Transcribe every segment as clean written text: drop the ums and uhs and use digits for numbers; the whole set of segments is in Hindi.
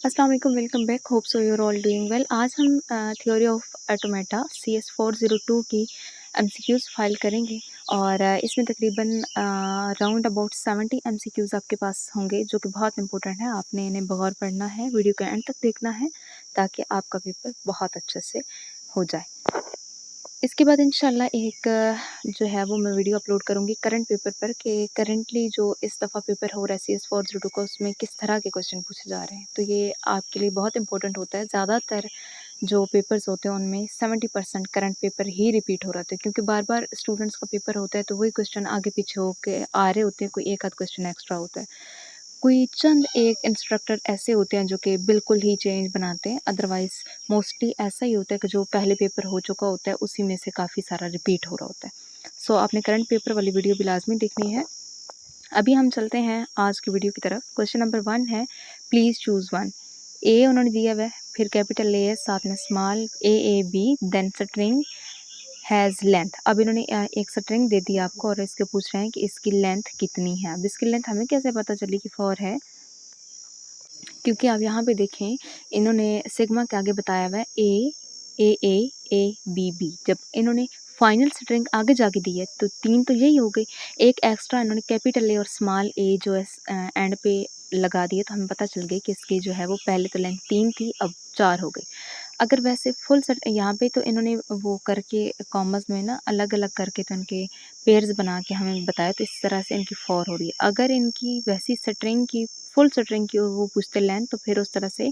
अस्सलाम वालेकुम, welcome back. Hope so you're all doing well. आज हम थ्योरी ऑफ ऑटोमेटा CS 402 की MCQs फाइल करेंगे और इसमें तकरीबन राउंड अबाउट 70 MCQs आपके पास होंगे जो कि बहुत इंपॉर्टेंट है। आपने इन्हें बगौर पढ़ना है, वीडियो के एंड तक देखना है ताकि आपका पेपर बहुत अच्छे से हो जाए। इसके बाद इंशाल्लाह एक जो है वो मैं वीडियो अपलोड करूँगी करंट पेपर पर कि करंटली जो इस दफ़ा पेपर हो रहा है CS 402 का उसमें किस तरह के क्वेश्चन पूछे जा रहे हैं। तो ये आपके लिए बहुत इंपॉर्टेंट होता है। ज़्यादातर जो पेपर्स होते हैं उनमें 70% करंट पेपर ही रिपीट हो रहा था क्योंकि बार-बार स्टूडेंट्स का पेपर होता है तो वही क्वेश्चन आगे पीछे होके आ रहे होते हैं, कोई एक आध क्वेश्चन एक्स्ट्रा होता है। कोई चंद एक इंस्ट्रक्टर ऐसे होते हैं जो कि बिल्कुल ही चेंज बनाते हैं, अदरवाइज़ मोस्टली ऐसा ही होता है कि जो पहले पेपर हो चुका होता है उसी में से काफ़ी सारा रिपीट हो रहा होता है। सो आपने करंट पेपर वाली वीडियो भी लाज़मी देखनी है। अभी हम चलते हैं आज की वीडियो की तरफ। क्वेश्चन नंबर 1 है, प्लीज़ चूज़ वन। ए उन्होंने दिया हुआ है, फिर कैपिटल ए है, साथ में small A B, then string has length. अब इन्होंने एक स्ट्रिंग दे दी आपको और इसके पूछ रहे हैं कि इसकी लेंथ कितनी है। अब इसकी लेंथ हमें कैसे पता चली कि 4 है, क्योंकि आप यहाँ पे देखें इन्होंने सिग्मा के आगे बताया हुआ है ए बी बी। जब इन्होंने फाइनल स्ट्रिंग आगे जाके दी है तो 3 तो यही हो गई, एक एक्स्ट्रा इन्होंने कैपिटल ए और स्मॉल ए जो है एंड पे लगा दिए तो हमें पता चल गई कि इसकी जो है वो पहले तो लेंथ 3 थी, अब 4 हो गई। अगर वैसे फुल सेट यहाँ पे तो इन्होंने वो करके कॉमर्स में ना अलग अलग करके तो उनके पेयर्स बना के हमें बताया, तो इस तरह से इनकी 4 हो रही है। अगर इनकी वैसी स्ट्रिंग की फुल स्ट्रिंग की वो पूछते लेंथ तो फिर उस तरह से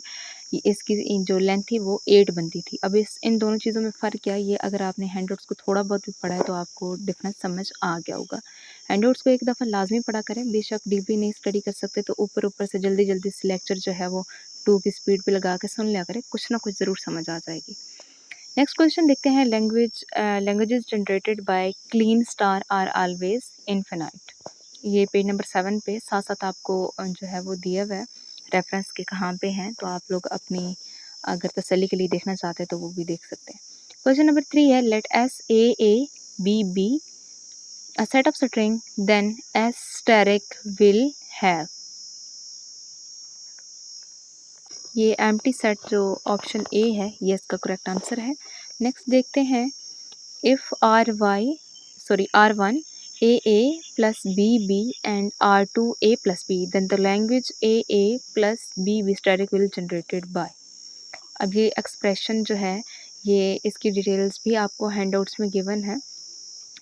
इसकी जो लेंथ थी वो 8 बनती थी। अब इस इन दोनों चीज़ों में फ़र्क क्या है, ये अगर आपने हैंडआउट्स को थोड़ा बहुत भी पढ़ा है तो आपको डिफरेंस समझ आ गया होगा। हैंडआउट्स को एक दफ़ा लाजमी पढ़ा करें, बेशक डीपली नहीं स्टडी कर सकते तो ऊपर ऊपर से जल्दी जल्दी से लेक्चर जो है वो 2 की स्पीड पे लगा के सुन लिया करें, कुछ ना कुछ ज़रूर समझ आ जाएगी। नेक्स्ट क्वेश्चन देखते हैं, languages generated by Kleene star are always infinite. ये पेज नंबर 7 पे साथ साथ आपको जो है वो दिया हुआ है रेफरेंस के कहाँ पे हैं, तो आप लोग अपनी अगर तसल्ली के लिए देखना चाहते हैं तो वो भी देख सकते हैं। क्वेश्चन नंबर 3 है, let S A B be a set of string then S asterisk will have. ये एम्प्टी सेट जो ऑप्शन ए है ये इसका करेक्ट आंसर है। नेक्स्ट देखते हैं, if R1 A plus B and R2 A plus B, then the language A plus B static will generated by। अब ये एक्सप्रेशन जो है ये इसकी डिटेल्स भी आपको हैंडआउट्स में गिवन है,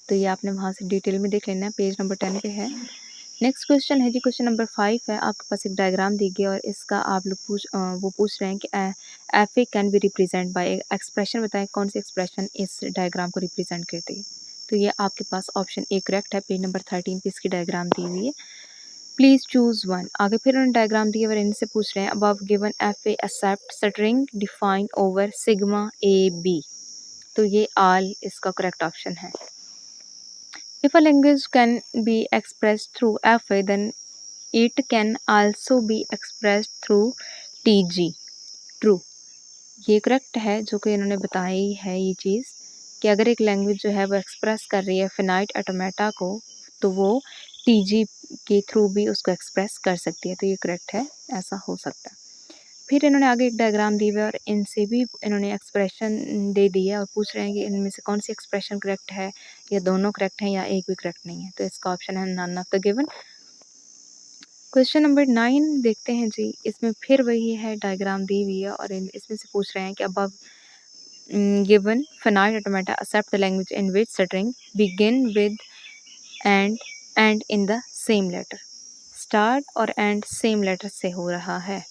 तो ये आपने वहाँ से डिटेल में देख लेना है, पेज नंबर 10 पे है। नेक्स्ट क्वेश्चन है जी, क्वेश्चन नंबर 5 है, आपके पास एक डायग्राम दी गई और इसका आप लोग वो पूछ रहे हैं कि F A can be represent by expression. बताएं कौन सी एक्सप्रेशन इस डायग्राम को रिप्रेजेंट करती है। तो ये आपके पास ऑप्शन ए करेक्ट है, पेज नंबर 13 पे इसकी डायग्राम दी हुई है। Please choose one. आगे फिर उन्होंने डायग्राम दी है और इनसे पूछ रहे हैं, above given F A accept string define over sigma A B. तो ये आल इसका करेक्ट ऑप्शन है। If a language can be expressed through FA, then it can also be expressed through TG। True, ये करेक्ट है जो कि इन्होंने बताई है ये चीज़ कि अगर एक लैंग्वेज जो है वो एक्सप्रेस कर रही है फिनाइट ऑटोमेटा को तो वो TG के थ्रू भी उसको एक्सप्रेस कर सकती है, तो ये करेक्ट है, ऐसा हो सकता है। फिर इन्होंने आगे एक डायग्राम दी हुई है और इनसे भी इन्होंने एक्सप्रेशन दे दी है और पूछ रहे हैं कि इनमें से कौन सी एक्सप्रेशन करेक्ट है, या दोनों करेक्ट हैं या एक भी करेक्ट नहीं है, तो इसका ऑप्शन है none of the given. Question number 9 देखते हैं जी, इसमें फिर वही है, डायग्राम दी हुई है और इसमें से पूछ रहे हैं कि above given finite automata accept the language in which string begin with and in the same letter. Start और एंड सेम लेटर से हो रहा है।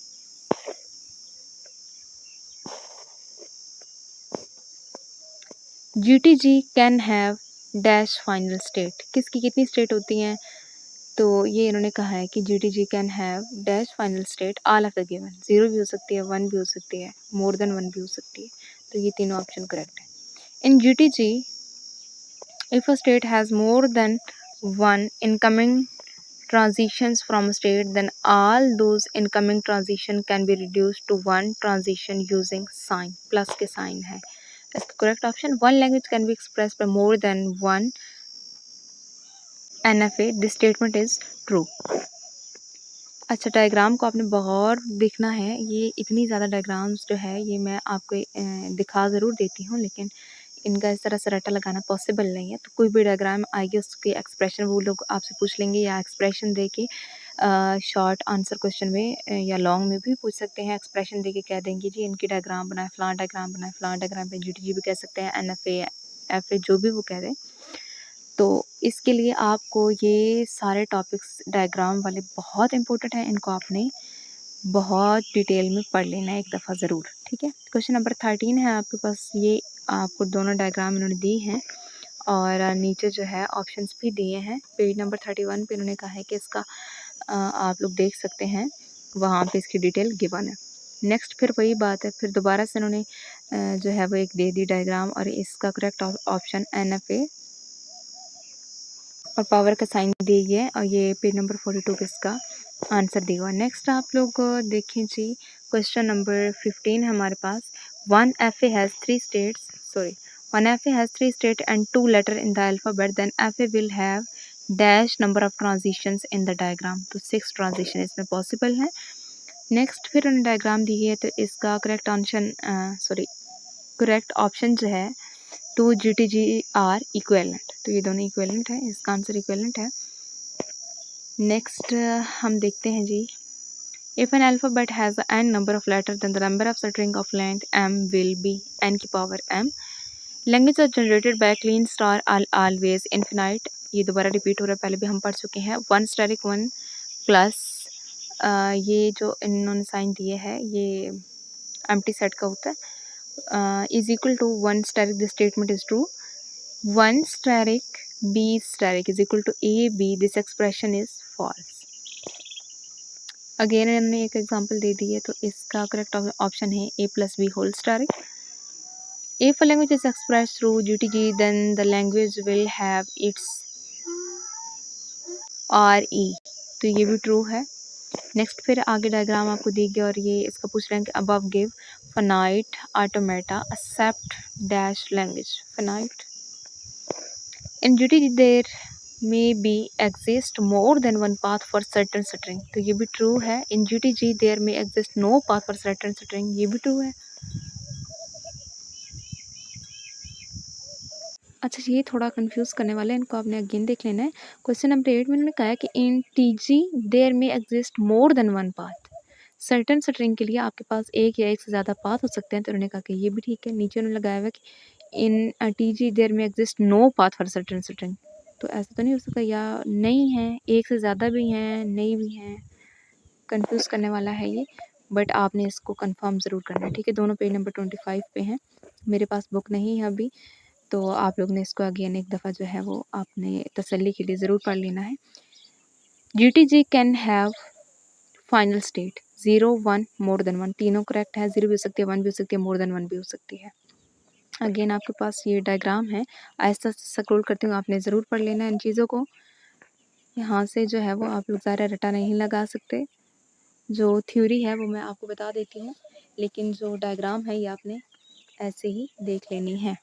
GTG can have dash final state. किसकी कितनी स्टेट होती हैं, तो ये इन्होंने कहा है कि GTG can have dash final state all of the given. 0 भी हो सकती है, 1 भी हो सकती है, मोर देन 1 भी हो सकती है, तो ये तीनों ऑप्शन करेक्ट है। In GTG if a state has more than 1 incoming transitions from a state, then all those incoming transition can be reduced to one transition using sign, plus के साइन है इसका correct option. One language can be express bye more than one NFA, this statement is true. अच्छा, डायग्राम को आपने गौर देखना है। ये इतनी ज़्यादा डायग्राम्स जो है ये मैं आपको दिखा ज़रूर देती हूँ, लेकिन इनका इस तरह से रट्टा लगाना पॉसिबल नहीं है। तो कोई भी डायग्राम आएगी उसकी एक्सप्रेशन वो लोग आपसे पूछ लेंगे, या एक्सप्रेशन दे के शॉर्ट आंसर क्वेश्चन में या लॉन्ग में भी पूछ सकते हैं। एक्सप्रेशन दे के कह देंगे जी इनकी डायग्राम बनाए, फलां डायग्राम बनाए, फलां डायग्राम पे जीटीजी भी कह सकते हैं, एनएफए, एफए जो भी वो कह दें। तो इसके लिए आपको ये सारे टॉपिक्स डायग्राम वाले बहुत इंपॉर्टेंट हैं, इनको आपने बहुत डिटेल में पढ़ लेना है एक दफ़ा ज़रूर, ठीक है। क्वेश्चन नंबर 13 है आपके पास। ये आपको दोनों डायग्राम इन्होंने दी हैं और नीचे जो है ऑप्शंस भी दिए हैं। पेज नंबर 31 पे इन्होंने कहा है कि इसका आप लोग देख सकते हैं, वहाँ पे इसकी डिटेल गिवन है। नेक्स्ट फिर वही बात है, फिर दोबारा से इन्होंने जो है वो एक दे दी डायग्राम, और इसका करेक्ट ऑप्शन एनएफए और पावर का साइन दिया गया है, और ये पेज नंबर 42 पे इसका आंसर दिया हुआ है। नेक्स्ट आप लोग देखें जी, क्वेश्चन नंबर 15 है हमारे पास। One FA has 3 states, sorry, one FA has 3 state and 2 letter in the alphabet, then FA will have dash number of transitions in the diagram। तो 6 ट्रांजिशन इसमें पॉसिबल है। नेक्स्ट फिर उन्होंने डायग्राम दी है, तो इसका करेक्ट ऑप्शन करेक्ट ऑप्शन जो है 2 GTG आर इक्वेलेंट। तो ये दोनों इक्वेलेंट है, इसका आंसर इक्वेलेंट है। नेक्स्ट हम देखते हैं जी, if an alphabet has n number of letters then the number of string of length m will be n की power m। languages are generated by clean star always infinite। ये दोबारा रिपीट हो रहा है, पहले भी हम पढ़ चुके हैं। वन स्टेरिक वन प्लस ये जो इन्होंने साइन दिए है ये एम्प्टी सेट का होता है, is equal to one asterisk, this statement is true. One asterisk b asterisk is equal to a b, this expression is false. Again इन्होंने एक एग्जांपल दे दी है, तो इसका करेक्ट ऑप्शन है a plus B whole asterisk. If a language is expressed through GTG then the language will have its RE। तो ये भी ट्रू है। नेक्स्ट फिर आगे डायग्राम आपको दी गई, और ये इसका पूछ रहे हैं कि above give finite automata accept dash language. Finite in GTG there may be exist more than one path for certain string। तो ये भी ट्रू है। In GTG there may exist no path for certain string, ये भी ट्रू है। अच्छा, ये थोड़ा कंफ्यूज करने वाला है, इनको आपने अगेन देख लेना है। क्वेश्चन नंबर 8 में उन्होंने कहा है कि इन TG देयर में एग्जिस्ट मोर than one path. Certain string के लिए आपके पास एक या एक से ज़्यादा पाथ हो सकते हैं, तो उन्होंने कहा कि ये भी ठीक है। नीचे उन्होंने लगाया हुआ है कि इन TG देयर में exist no path for certain string. तो ऐसा तो नहीं हो सकता, या नहीं है, एक से ज़्यादा भी हैं, नहीं भी हैं। कंफ्यूज करने वाला है ये, बट आपने इसको कंफर्म ज़रूर करना है, ठीक है। दोनों पेज नंबर 25 पे हैं, मेरे पास बुक नहीं है अभी, तो आप लोग ने इसको अगेन एक दफ़ा जो है वो आपने तसल्ली के लिए ज़रूर पढ़ लेना है। GTG can have final state 0 1 more than 1। तीनों करेक्ट है, 0 भी हो सकती है, 1 भी हो सकती है, मोर देन 1 भी हो सकती है। अगेन आपके पास ये डायग्राम है, आहिस्ता आहिस्ता स्क्रॉल करती हूँ, आपने ज़रूर पढ़ लेना है इन चीज़ों को। यहाँ से जो है वो आप लोग ज़्यादा रटा नहीं लगा सकते। जो थ्योरी है वो मैं आपको बता देती हूँ, लेकिन जो डायग्राम है ये आपने ऐसे ही देख लेनी है।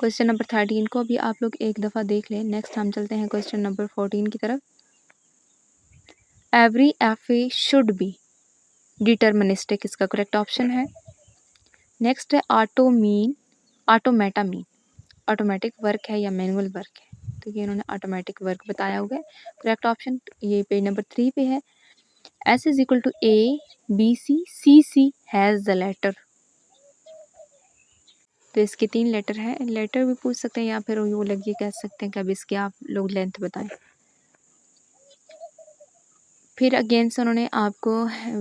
क्वेश्चन नंबर 13 को भी आप लोग एक दफ़ा देख लें। नेक्स्ट हम चलते हैं क्वेश्चन नंबर 14 की तरफ। Every FA should be deterministic, इसका करेक्ट ऑप्शन है। नेक्स्ट है ऑटोमेटा मीन ऑटोमेटिक वर्क है या मैनुअल वर्क है, तो ये इन्होंने ऑटोमेटिक वर्क बताया हुआ है। करेक्ट ऑप्शन ये पेज नंबर 3 पे है। S is equal to ABC, CC has the letter. तो इसके 3 लेटर हैं, लेटर भी पूछ सकते हैं, या फिर वो लग ये कह सकते हैं कि अब इसके आप लोग लेंथ बताएं। फिर अगेन से उन्होंने आपको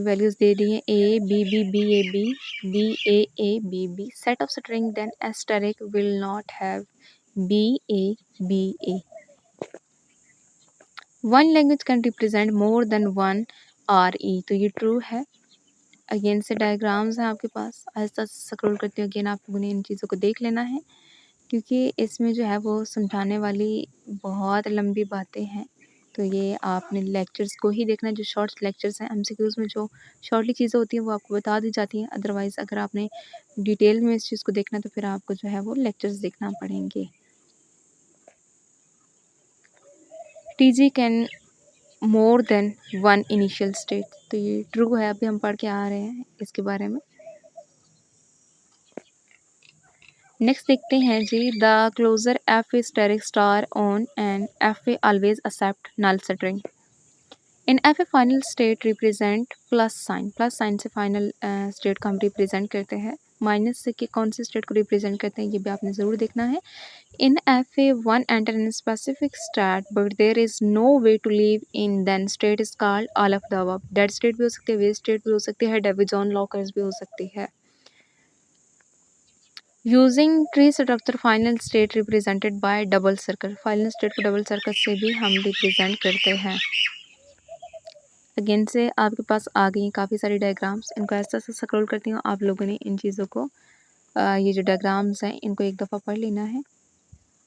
वैल्यूज़ दे दी हैं A B B B A B B A A B B। Set of string then asterisk will not have BA BA। One language can represent more than one RE, तो ये ट्रू है। अगेन से डायग्राम्स हैं आपके पास, आहिस्ता स्क्रॉल करते हुए अगेन आप लोगों ने इन चीज़ों को देख लेना है, क्योंकि इसमें जो है वो समझाने वाली बहुत लंबी बातें हैं। तो ये आपने लेक्चर्स को ही देखना है, जो शॉर्ट लेक्चर्स हैं। MCQs में जो शॉर्टली चीज़ें होती हैं वो आपको बता दी जाती हैं, अदरवाइज़ अगर आपने डिटेल में इस चीज़ को देखना तो फिर आपको जो है वो लेक्चर्स देखना पड़ेंगे। TG can more than one initial state. तो ये ट्रू है, अभी हम पढ़ के आ रहे हैं इसके बारे में। नेक्स्ट देखते हैं जी, the closure F A asterisk star on and F A always accept null string. In F A final state represent plus sign से फाइनल स्टेट को हम रिप्रेजेंट करते हैं। माइनस से कि कौन सी स्टेट को रिप्रेजेंट करते हैं ये भी आपने ज़रूर देखना है। In F A one enter in specific state but there is no way to leave in then state is called all of the above. Dead state भी हो सकती है, वेज स्टेट भी हो सकती है, डेविजन लॉकर्स भी हो सकती है। Using tree structure final state represented by double circle. Final state को डबल सर्कल से भी हम रिप्रेजेंट करते हैं। अगेन से आपके पास आ गई काफ़ी सारी डायग्राम्स, इनको ऐसा ऐसा स्क्रॉल करती हूँ। आप लोगों ने इन चीज़ों को ये जो डायग्राम्स हैं इनको एक दफ़ा पढ़ लेना है।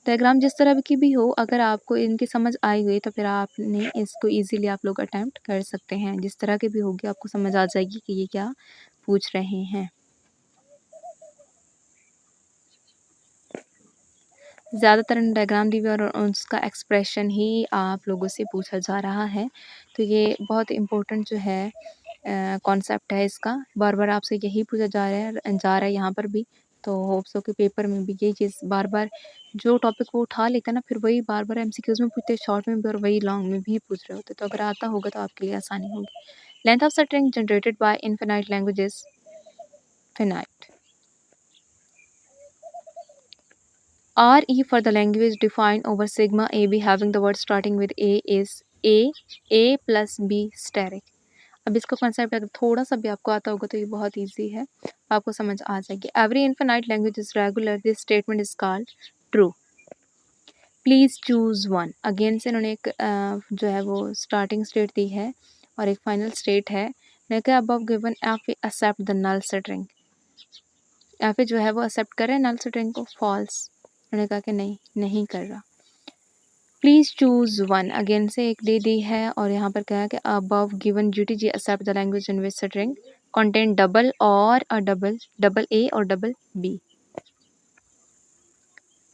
डायग्राम जिस तरह की भी हो, अगर आपको इनकी समझ आई हुई तो फिर आपने इसको इजीली आप लोग अटैम्प्ट कर सकते हैं। जिस तरह के भी होगी आपको समझ आ जाएगी कि ये क्या पूछ रहे हैं। ज़्यादातर डायग्राम दी हुई और उसका एक्सप्रेशन ही आप लोगों से पूछा जा रहा है। तो ये बहुत इम्पोर्टेंट जो है कॉन्सेप्ट है इसका। बार बार आपसे यही पूछा जा रहा है यहाँ पर भी। तो होप्स हो कि पेपर में भी यही चीज़ बार बार जो टॉपिक वो उठा लेते हैं ना, फिर वही बार बार एमसीक्यूज़ में पूछते हैं, शॉर्ट में भी और वही लॉन्ग में भी पूछ रहे होते। तो अगर आता होगा तो आपके लिए आसानी होगी। Length of string generated by infinite languages finite. RE for the language defined over sigma AB having the word starting with A is A plus B steric। अब इसका कॉन्सेप्ट अगर थोड़ा सा भी आपको आता होगा तो ये बहुत इजी है, आपको समझ आ जाएगी। Every infinite language is regular, this statement is called true. Please choose one. Again से इन्होंने एक जो है वो स्टार्टिंग स्टेट दी है और एक फाइनल स्टेट है। मैंने कहा above given F accept the null string. F जो है वो एक्सेप्ट कर रहे हैं नल स्ट्रिंग को, फॉल्स। उन्होंने कहा कि नहीं कर रहा। Please choose one. अगेन से एक दे दी है और यहाँ पर कहा कि above given GTG accept the language in which string content double और डबल ए और double B.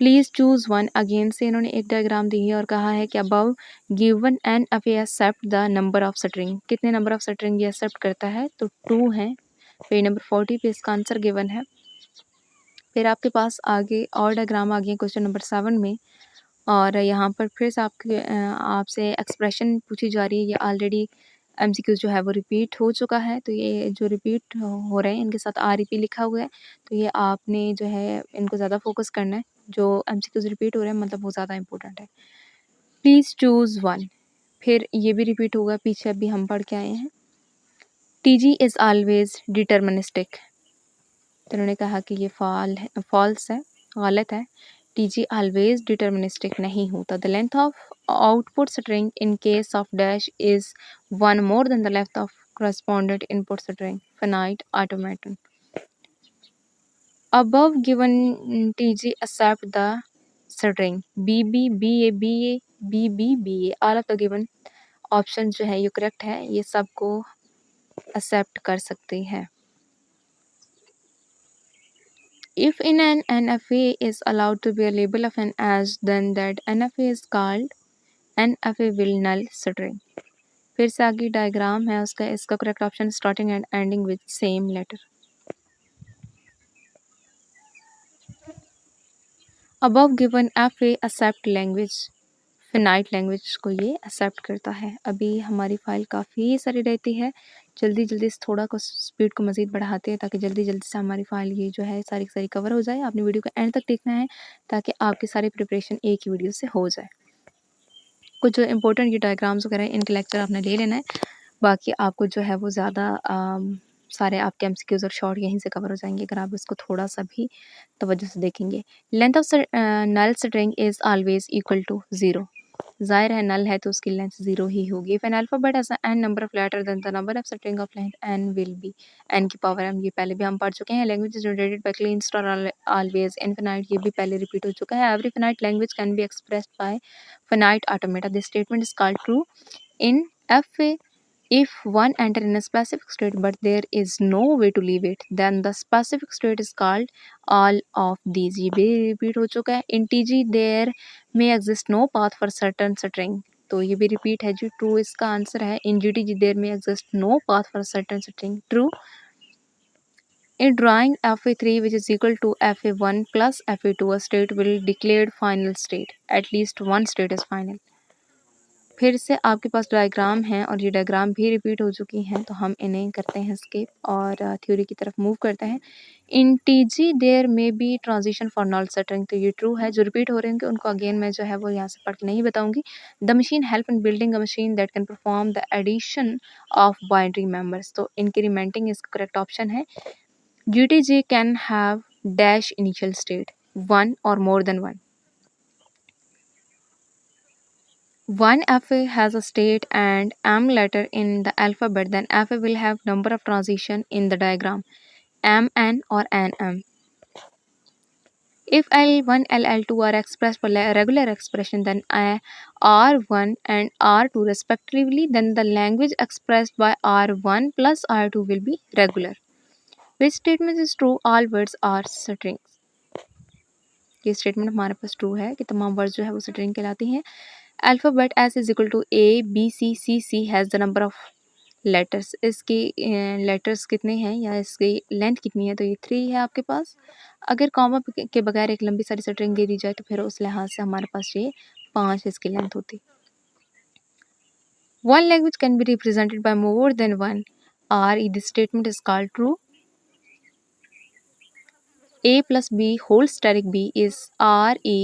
Please choose one. Again से इन्होंने एक डायग्राम दी है और कहा है कि above given N F accept the number of string. कितने नंबर ऑफ स्ट्रिंग ये एक्सेप्ट करता है? तो 2 हैं। पेज नंबर 40 पे इसका आंसर गिवन है। फिर आपके पास आगे और डायग्राम आ गए क्वेश्चन नंबर 7 में और यहाँ पर फिर से आपसे एक्सप्रेशन पूछी जा रही है। ये ऑलरेडी एमसीक्यू जो है वो रिपीट हो चुका है। तो ये जो रिपीट हो रहे हैं इनके साथ REP लिखा हुआ है। तो ये आपने जो है इनको ज़्यादा फोकस करना है। जो एमसीक्यूज रिपीट हो रहे हैं मतलब वो ज़्यादा इंपॉर्टेंट है। Please choose one. फिर ये भी रिपीट होगा, पीछे अभी हम पढ़ के आए हैं। TG is always deterministic. तो उन्होंने कहा कि ये फॉल्स है, गलत है। TG ऑलवेज डिटर्मिनिस्टिक नहीं होता। The length of output string in case of dash is 1 more than the length of correspondent input string finite automaton। Above given TG accept the string BB BA BA BB BA। all of the given option जो है ये करेक्ट है, ये सबको एक्सेप्ट कर सकते हैं। If in an NFA is allowed to be a label of an as, then that NFA is called NFA will null string। फिर से आगे डायग्राम है उसका, इसका correct option starting and ending with same letter. Above given FA accept language finite language को ये एक्सेप्ट करता है। अभी हमारी फाइल काफ़ी सारी रहती है, जल्दी जल्दी से थोड़ा को स्पीड को मज़ीद बढ़ाते हैं ताकि जल्दी जल्दी से हमारी फाइल ये जो है सारी की सारी कवर हो जाए। आपने वीडियो को एंड तक देखना है ताकि आपकी सारी प्रिपरेशन एक ही वीडियो से हो जाए। कुछ जो इंपॉर्टेंट ये डायग्राम्स वगैरह इनके लेक्चर आपने ले लेना है, बाकी आपको जो है वो ज़्यादा सारे आपके एमसीक्यूज़ और शॉर्ट यहीं से कवर हो जाएंगे अगर आप इसको थोड़ा सा भी तवज्जो से देखेंगे। Length of null string is always equal to 0। ज़ाहिर है नल है तो उसकी लेंथ 0 ही होगी। If an alphabet has n number of letter then the number of string of length n will be n की पावर m। ये पहले भी हम पढ़ चुके हैं। Language generated by Kleene star always infinite, ये भी पहले रिपीट हो चुका है। Every finite language can be expressed by finite automata। This statement is called true in FA if one enter in a specific state but there is no way to leave it, then the specific state is called all of these। ये भी रिपीट हो चुका है। In TG there may exist no path for certain string तो ये भी रिपीट है जी, ट्रू इसका आंसर है। इन GTG देयर में exist no path for certain string, true. In drawing FA3 which is equal to FA1 plus FA2, a state will declared final state. At least one state is final. फिर से आपके पास डायग्राम है और ये डायग्राम भी रिपीट हो चुकी हैं, तो हम इन्हें करते हैं स्किप और थ्योरी की तरफ मूव करते हैं। In TG there may be transition for null string, तो ये ट्रू है। जो रिपीट हो रहे हैं उनको अगेन मैं जो है वो यहाँ से पढ़ के नहीं बताऊंगी। The machine help in building a machine that can perform the addition of binary members, तो इंक्रीमेंटिंग इसका करेक्ट ऑप्शन है। GTG can have dash initial state, one or more than one. One FA has a state and M letter in the alphabet, then FA will have number of transition in the diagram, MN or NM. If L1, LL2 are expressed by regular expression, then R1 and R2 respectively, then the language expressed by R1 plus R2 will be regular. Which statement is true? All words are strings. ये स्टेटमेंट हमारे पास ट्रू है कि तमाम वर्ड्स जो है वो स्ट्रिंग कहलाती हैं। Alphabet S is equal to ABCCC has the number of letters, इसकी लेटर्स कितने हैं या इसकी लेंथ कितनी है, तो ये 3 है आपके पास। अगर कॉमा के बगैर एक लंबी सारी स्ट्रिंग दे दी जाए तो फिर उस लिहाज से हमारे पास ये 5 इसकी लेंथ होती। One language can be represented by more than one R, this statement is called true. A plus B whole steric B is RA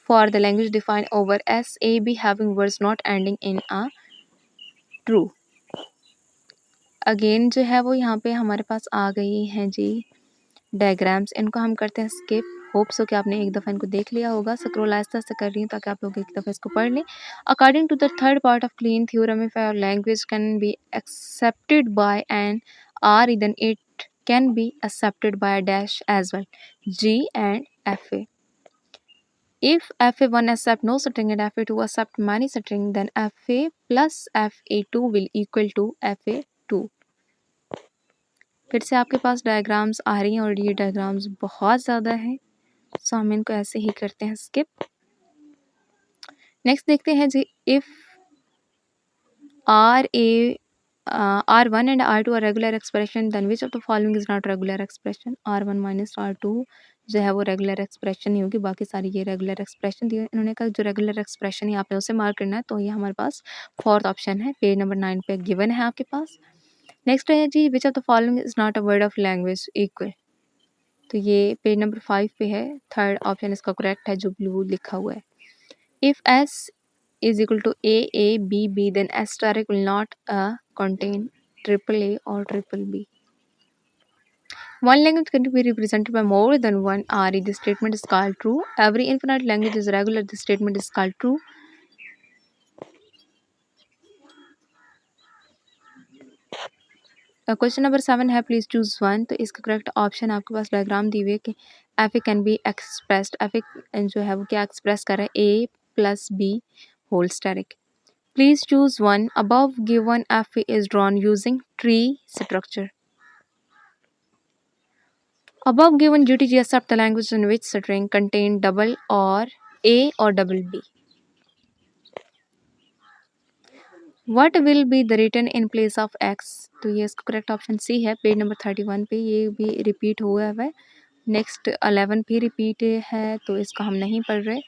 for the language defined over SAB having words not ending in a, true। Again जो है वो यहाँ पे हमारे पास आ गई हैं जी डायग्राम्स, इनको हम करते हैं स्किप। होप सो कि आपने एक दफ़ा इनको देख लिया होगा। स्क्रॉल आहिस्ता आहिस्ता कर रही हूँ ताकि आप लोग एक दफ़ा इसको पढ़ लें। According to the third part of Kleene theorem, if our language can be accepted by an R, then it can be accepted by a dash as well, G and FA. If FA1 accept no string and FA2 accept many string, then FA plus FA2 will equal to FA2। फिर से आपके पास डायग्राम्स आ रही हैं और ये डायग्राम्स बहुत ज़्यादा हैं, सो हम इनको ऐसे ही करते हैं स्किप। नेक्स्ट देखते हैं जी, if R1 and R2 are regular expression, then which of the following is not regular expression? R1 minus R2 जो है वो रेगुलर एक्सप्रेशन नहीं होगी, बाकी सारी ये रेगुलर एक्सप्रेशन दिए। इन्होंने कहा जो रेगुलर एक्सप्रेशन है आपने उसे मार्क करना है, तो ये हमारे पास फोर्थ ऑप्शन है, पेज नंबर 9 पे गिवन है आपके पास। नेक्स्ट है जी, which of the following is not a word of language equal, तो ये पेज नंबर 5 पे है, थर्ड ऑप्शन इसका करेक्ट है जो ब्लू लिखा हुआ है। If S is equal to AABB, then S steric will not contain triple A or triple B. One language can be represented by more than one RE, this statement is called true। Every infinite language is regular, this statement is called true। Question number 7 है, प्लीज चूज वन, तो इसका करेक्ट ऑप्शन आपके पास डायग्राम दी हुई है कि F A can be expressed, F A जो है वो क्या एक्सप्रेस कर रहा है, A plus B whole asterisk. Please choose one. Above given F is drawn using tree structure. Above given GTG accept the language in which string contain double or A or double B. What will be the written in place of X? तो ये इसका करेक्ट ऑप्शन सी है, पेज नंबर 31 पे ये भी रिपीट हुआ है। नेक्स्ट 11 भी रिपीट है, तो इसका हम नहीं पढ़ रहे।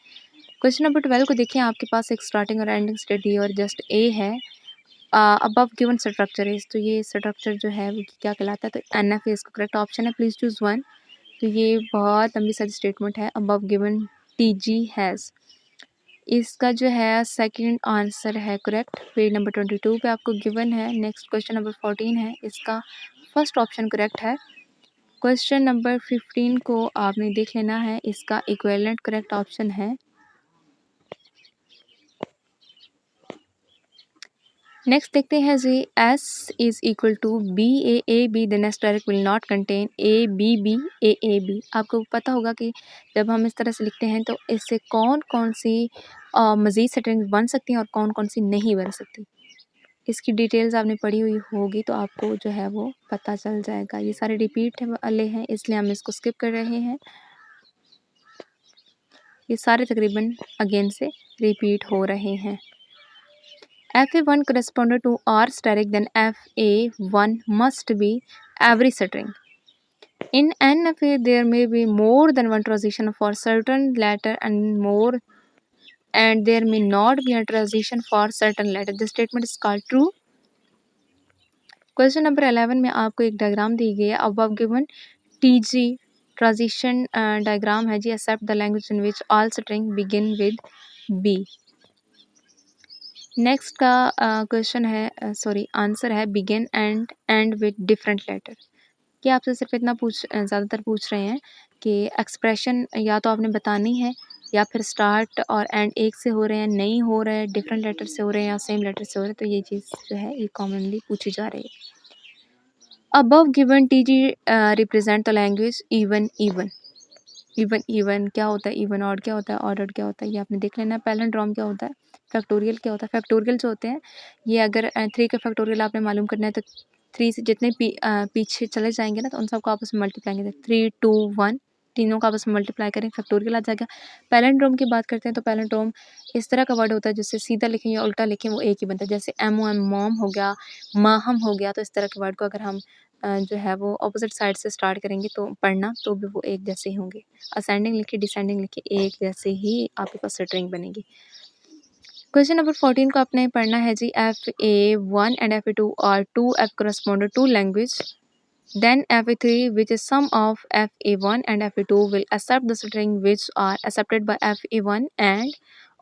क्वेश्चन नंबर 12 को देखिए, आपके पास एक स्टार्टिंग और एंडिंग स्टेट डी और जस्ट ए है। अबव गिवन स्ट्रक्चर इज, तो ये स्ट्रक्चर जो है वो क्या कहलाता है, तो एन एफ इसका करेक्ट ऑप्शन है। प्लीज़ चूज़ वन, तो ये बहुत लंबी सारी स्टेटमेंट है। Above given T G has, इसका जो है सेकंड आंसर है करेक्ट, पेज नंबर 22 पे आपको गिवन है। नेक्स्ट क्वेश्चन नंबर 14 है, इसका फर्स्ट ऑप्शन करेक्ट है। क्वेश्चन नंबर 15 को आपने देख लेना है, इसका इक्विवेलेंट करेक्ट ऑप्शन है। नेक्स्ट देखते हैं जी, S is equal to BAAB, the next direct will not contain ABB आपको पता होगा कि जब हम इस तरह से लिखते हैं तो इससे कौन कौन सी मज़ीद सेटिंग्स बन सकती हैं और कौन कौन सी नहीं बन सकती, इसकी डिटेल्स आपने पढ़ी हुई होगी तो आपको जो है वो पता चल जाएगा। ये सारे रिपीट वाले हैं इसलिए हम इसको स्किप कर रहे हैं, ये सारे तकरीबन अगेन से रिपीट हो रहे हैं। FA1 corresponded to R steric, then FA1 must be every string. In NFA, there may be more than one transition for certain letter and there may not be a transition for certain letter. The statement is called true. Question number 11 में आपको एक डायग्राम दी गई है. Above given TG transition diagram है जी. Accept the language in which all string begin with B. Next का क्वेश्चन है सॉरी आंसर है begin and end with different letter. कि आपसे सिर्फ इतना ज़्यादातर पूछ रहे हैं कि एक्सप्रेशन या तो आपने बतानी है या फिर स्टार्ट और एंड एक से हो रहे हैं, नहीं हो रहे हैं, डिफरेंट लेटर से हो रहे हैं या सेम लेटर से हो रहे हैं. तो ये चीज़ जो है ये कॉमनली पूछी जा रही है. Above given TG represent the language even even. Even क्या होता है, इवन ऑड क्या होता है, ऑर्डर्ड क्या होता है, ये आपने देख लेना है. पैलिंड्रोम क्या होता है, फैक्टोरियल क्या होता है. फैक्टोरियल जो होते हैं ये अगर 3 का फैक्टोरियल आपने मालूम करना है तो 3 से जितने पीछे चले जाएंगे ना तो उन सबको आपस में मल्टीप्लाई करेंगे. 3 2 1 तीनों का आपस में मल्टीप्लाई करें फैक्टोरियल आ जाएगा. पैलिंड्रोम की बात करते हैं तो पैलिंड्रोम इस तरह का वर्ड होता है जिससे सीधा लिखें या उल्टा लिखें वो एक ही बनता है. जैसे MOM मॉम हो गया, माहम हो गया. तो इस तरह के वर्ड को अगर हम जो है वो ऑपोजिट साइड से स्टार्ट करेंगे तो पढ़ना तो भी वो एक जैसे ही होंगे. असेंडिंग लिखिए, डिसेंडिंग लिखिए, एक जैसे ही आपके पास स्ट्रिंग बनेगी. क्वेश्चन नंबर 14 को आपने पढ़ना है जी. FA1 and FA2 are 2 F corresponded to language. Then FA3 which is sum of FA1 and FA2 will accept the string which are accepted by FA1 and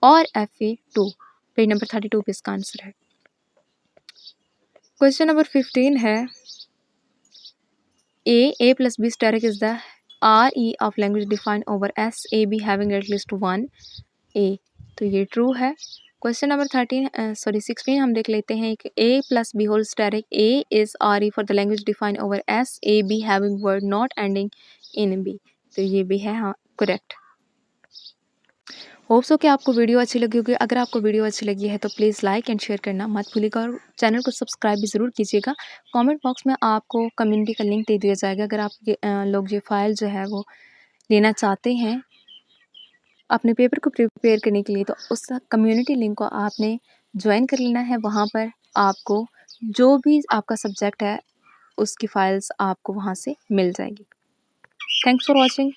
or FA2. Page number 32 पे इसका आंसर है. क्वेश्चन नंबर 15 है A plus B steric is the RE of language defined over S A B having at least one A. तो ये ट्रू है. क्वेश्चन नंबर 16 हम देख लेते हैं कि A plus B whole steric A is RE for the language defined over S A B having word not ending in B. तो ये भी है हाँ करेक्ट. होप सो कि आपको वीडियो अच्छी लगी होगी. अगर आपको वीडियो अच्छी लगी है तो प्लीज़ लाइक एंड शेयर करना मत भूलिएगा और चैनल को सब्सक्राइब भी ज़रूर कीजिएगा. कमेंट बॉक्स में आपको कम्युनिटी का लिंक दे दिया जाएगा. अगर आप लोग ये फाइल जो है वो लेना चाहते हैं अपने पेपर को प्रिपेयर करने के लिए तो उस कम्युनिटी लिंक को आपने ज्वाइन कर लेना है. वहाँ पर आपको जो भी आपका सब्जेक्ट है उसकी फ़ाइल्स आपको वहाँ से मिल जाएगी. Thanks for watching.